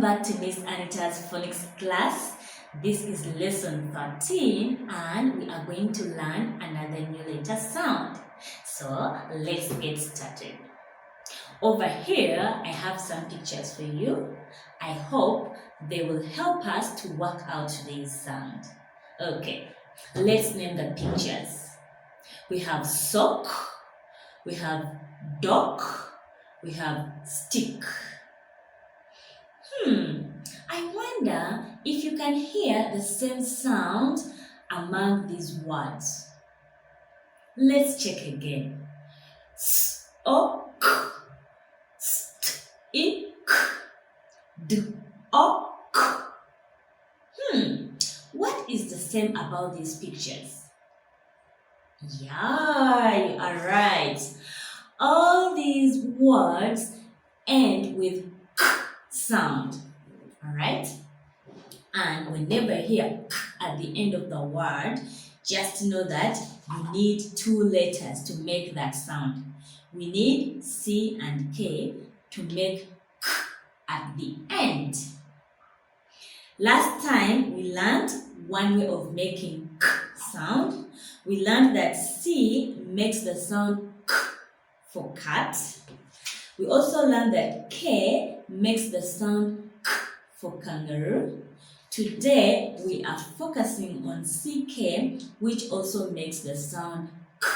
back to Miss Anita's phonics class. This is lesson 13 and we are going to learn another new letter sound. So let's get started. Over here, I have some pictures for you. I hope they will help us to work out today's sound. Okay, let's name the pictures. We have sock, we have dog, we have stick. I wonder if you can hear the same sound among these words. Let's check again. S-o-k, st-ik, d-o-k. What is the same about these pictures? Yeah, you are right. All these words end with k sound. Alright? And whenever you hear k at the end of the word, just know that you need two letters to make that sound. We need C and K to make k at the end. Last time we learned one way of making k sound. We learned that C makes the sound k for cat. We also learned that K makes the sound k for kangaroo. Today we are focusing on CK, which also makes the sound k.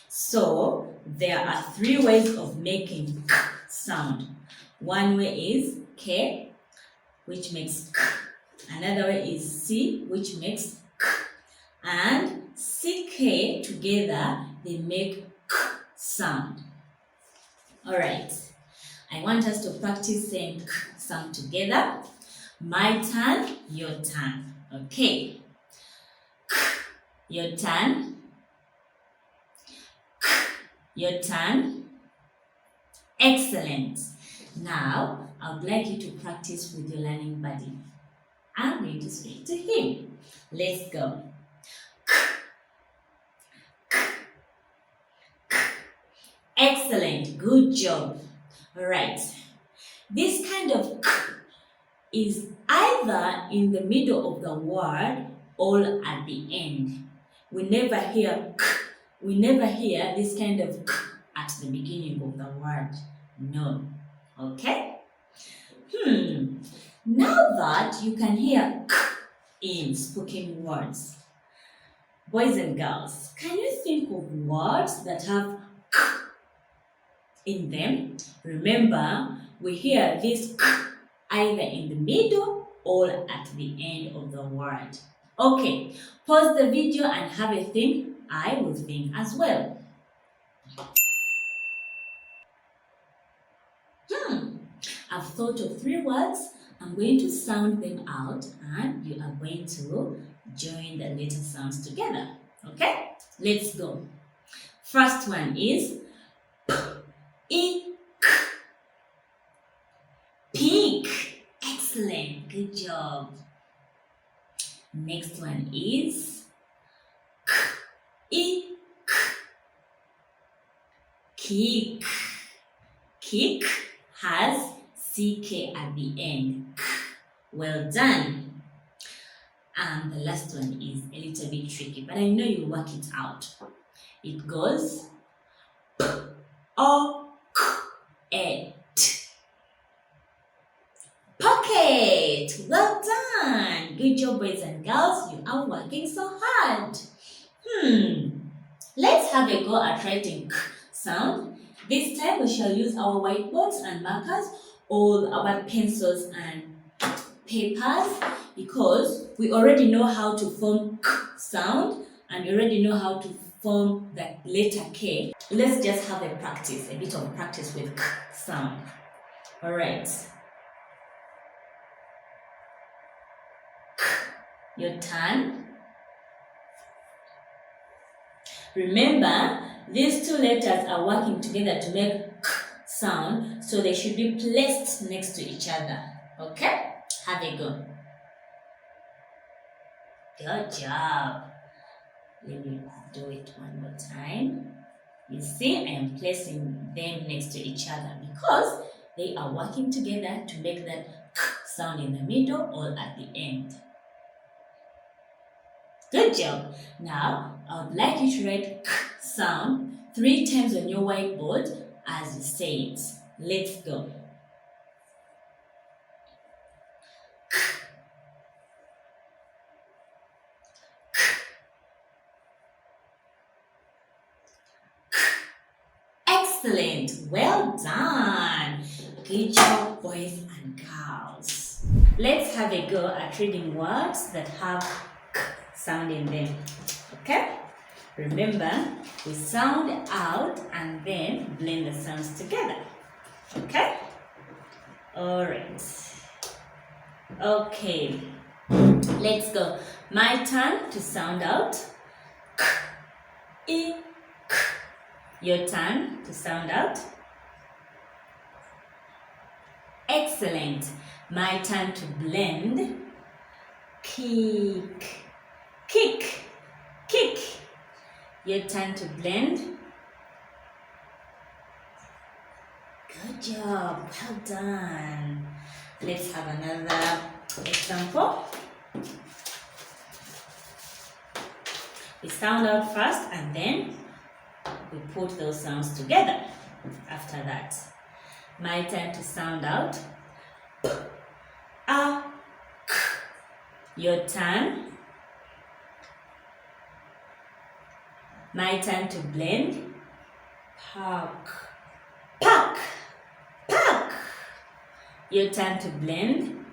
So there are three ways of making k sound. One way is K, which makes k. Another way is C, which makes k. And CK together, they make k sound. Alright, I want us to practice saying k sound together. My turn, your turn. Okay. K, your turn. K, your turn. Excellent. Now, I would like you to practice with your learning buddy. I'm going to speak to him. Let's go. K, k, k. Excellent. Good job. All right. This kind of k is either in the middle of the word or at the end. We never hear k. We never hear this kind of k at the beginning of the word. No. Okay? Now that you can hear k in spoken words, boys and girls, can you think of words that have k in them? Remember, we hear this k either in the middle or at the end of the word. Okay, pause the video and have a think. I will think as well. I've thought of three words. I'm going to sound them out and you are going to join the letter sounds together. Okay, let's go. First one is p-i-k. Peak. Excellent. Good job. Next one is k-i-k. Kick. Kick has CK at the end. Well done. And the last one is a little bit tricky, but I know you'll work it out. It goes p-o-k-e-t. Pocket. Well done. Good job, boys and girls. You are working so hard. Let's have a go at writing k sound. This time we shall use our whiteboards and markers, all our pencils and papers, because we already know how to form k sound and we already know how to form the letter K. Let's just have a bit of practice with k sound. Alright. Your turn. Remember, these two letters are working together to make k sound, so they should be placed next to each other. Okay? Have a go. Good job. Let me do it one more time. You see, I am placing them next to each other because they are working together to make that k sound in the middle or at the end. Good job. Now, I would like you to write k sound 3 times on your whiteboard as you say it. Let's go. Excellent. Well done. Good job, boys and girls. Let's have a go at reading words that have k sound in them. Okay? Remember, we sound out and then blend the sounds together. Okay? Alright. Okay. Let's go. My turn to sound out. K, I, k. Your turn to sound out. Excellent. My turn to blend. Kick, kick, kick. Your turn to blend. Good job. Well done. Let's have another example. We sound out first and then we put those sounds together after that. My turn to sound out. P, A, K. Your turn. My turn to blend. Park, park, park. Your turn to blend.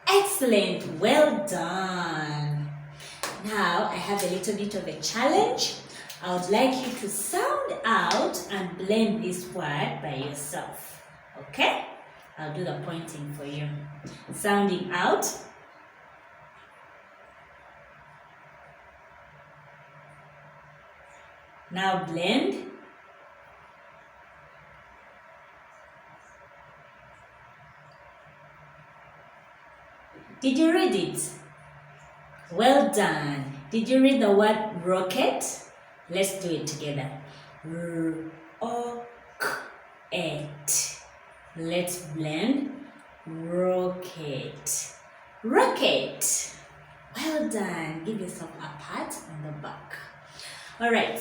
Excellent. Well done. Now I have a little bit of a challenge. I would like you to sound out and blend this word by yourself. Okay? I'll do the pointing for you. Sounding out. Now blend. Did you read it? Well done. Did you read the word rocket? Let's do it together. R-O-K-E-T. Let's blend. Rocket. Rocket. Well done. Give yourself a pat on the back. Alright.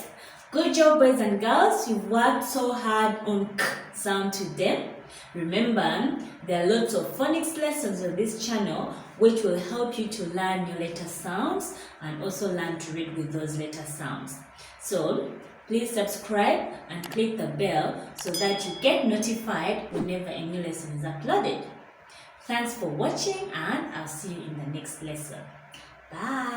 Good job, boys and girls. You've worked so hard on k sound today. Remember, there are lots of phonics lessons on this channel which will help you to learn your letter sounds and also learn to read with those letter sounds. So, please subscribe and click the bell so that you get notified whenever a new lesson is uploaded. Thanks for watching and I'll see you in the next lesson. Bye!